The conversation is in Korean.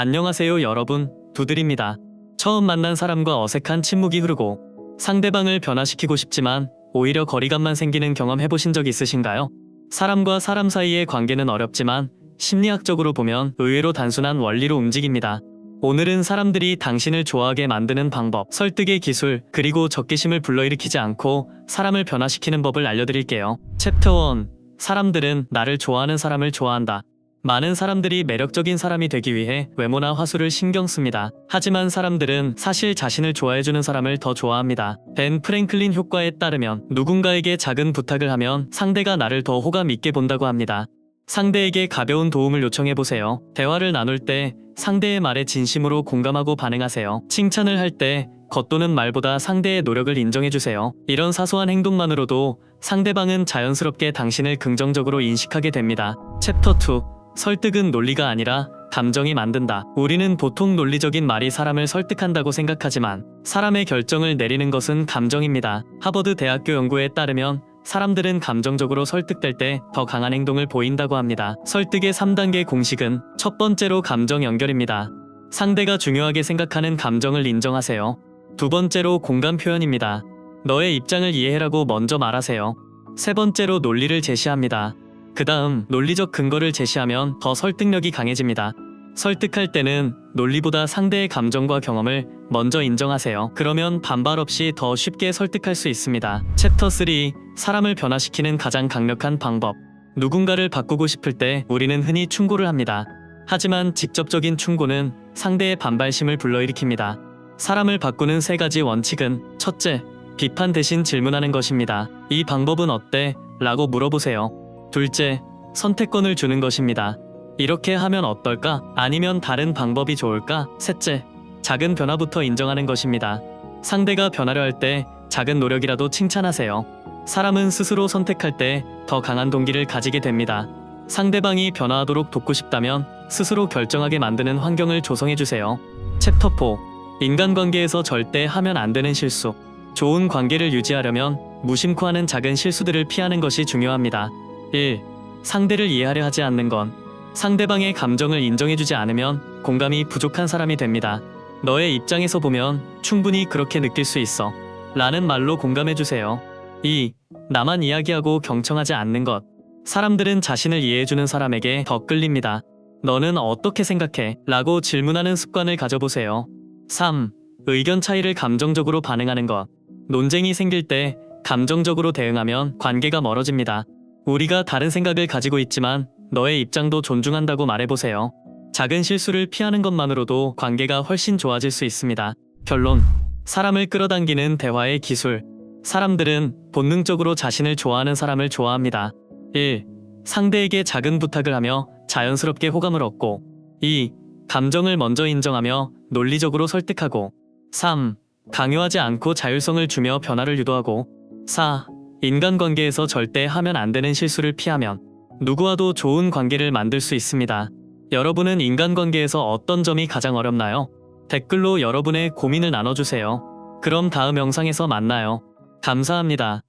안녕하세요 여러분, 두들입니다. 처음 만난 사람과 어색한 침묵이 흐르고 상대방을 변화시키고 싶지만 오히려 거리감만 생기는 경험 해보신 적 있으신가요? 사람과 사람 사이의 관계는 어렵지만 심리학적으로 보면 의외로 단순한 원리로 움직입니다. 오늘은 사람들이 당신을 좋아하게 만드는 방법, 설득의 기술, 그리고 적개심을 불러일으키지 않고 사람을 변화시키는 법을 알려드릴게요. 챕터 1. 사람들은 나를 좋아하는 사람을 좋아한다. 많은 사람들이 매력적인 사람이 되기 위해 외모나 화술을 신경 씁니다. 하지만 사람들은 사실 자신을 좋아해주는 사람을 더 좋아합니다. 벤 프랭클린 효과에 따르면 누군가에게 작은 부탁을 하면 상대가 나를 더 호감 있게 본다고 합니다. 상대에게 가벼운 도움을 요청해보세요. 대화를 나눌 때 상대의 말에 진심으로 공감하고 반응하세요. 칭찬을 할 때 겉도는 말보다 상대의 노력을 인정해주세요. 이런 사소한 행동만으로도 상대방은 자연스럽게 당신을 긍정적으로 인식하게 됩니다. 챕터 2. 설득은 논리가 아니라 감정이 만든다. 우리는 보통 논리적인 말이 사람을 설득한다고 생각하지만 사람의 결정을 내리는 것은 감정입니다. 하버드 대학교 연구에 따르면 사람들은 감정적으로 설득될 때 더 강한 행동을 보인다고 합니다. 설득의 3단계 공식은 첫 번째로 감정 연결입니다. 상대가 중요하게 생각하는 감정을 인정하세요. 두 번째로 공감 표현입니다. 너의 입장을 이해해라고 먼저 말하세요. 세 번째로 논리를 제시합니다. 그 다음 논리적 근거를 제시하면 더 설득력이 강해집니다. 설득할 때는 논리보다 상대의 감정과 경험을 먼저 인정하세요. 그러면 반발 없이 더 쉽게 설득할 수 있습니다. 챕터 3. 사람을 변화시키는 가장 강력한 방법. 누군가를 바꾸고 싶을 때 우리는 흔히 충고를 합니다. 하지만 직접적인 충고는 상대의 반발심을 불러일으킵니다. 사람을 바꾸는 3가지 원칙은 첫째, 비판 대신 질문하는 것입니다. 이 방법은 어때? 라고 물어보세요. 둘째, 선택권을 주는 것입니다. 이렇게 하면 어떨까? 아니면 다른 방법이 좋을까? 셋째, 작은 변화부터 인정하는 것입니다. 상대가 변하려 할 때 작은 노력이라도 칭찬하세요. 사람은 스스로 선택할 때 더 강한 동기를 가지게 됩니다. 상대방이 변화하도록 돕고 싶다면 스스로 결정하게 만드는 환경을 조성해주세요. 챕터 4. 인간관계에서 절대 하면 안 되는 실수. 좋은 관계를 유지하려면 무심코 하는 작은 실수들을 피하는 것이 중요합니다. 1. 상대를 이해하려 하지 않는 건. 상대방의 감정을 인정해주지 않으면 공감이 부족한 사람이 됩니다. 너의 입장에서 보면 충분히 그렇게 느낄 수 있어 라는 말로 공감해주세요. 2. 나만 이야기하고 경청하지 않는 것. 사람들은 자신을 이해해주는 사람에게 더 끌립니다. 너는 어떻게 생각해? 라고 질문하는 습관을 가져보세요. 3. 의견 차이를 감정적으로 반응하는 것. 논쟁이 생길 때 감정적으로 대응하면 관계가 멀어집니다. 우리가 다른 생각을 가지고 있지만 너의 입장도 존중한다고 말해보세요. 작은 실수를 피하는 것만으로도 관계가 훨씬 좋아질 수 있습니다. 결론. 사람을 끌어당기는 대화의 기술. 사람들은 본능적으로 자신을 좋아하는 사람을 좋아합니다. 1. 상대에게 작은 부탁을 하며 자연스럽게 호감을 얻고. 2. 감정을 먼저 인정하며 논리적으로 설득하고. 3. 강요하지 않고 자율성을 주며 변화를 유도하고. 4. 인간관계에서 절대 하면 안 되는 실수를 피하면 누구와도 좋은 관계를 만들 수 있습니다. 여러분은 인간관계에서 어떤 점이 가장 어렵나요? 댓글로 여러분의 고민을 나눠주세요. 그럼 다음 영상에서 만나요. 감사합니다.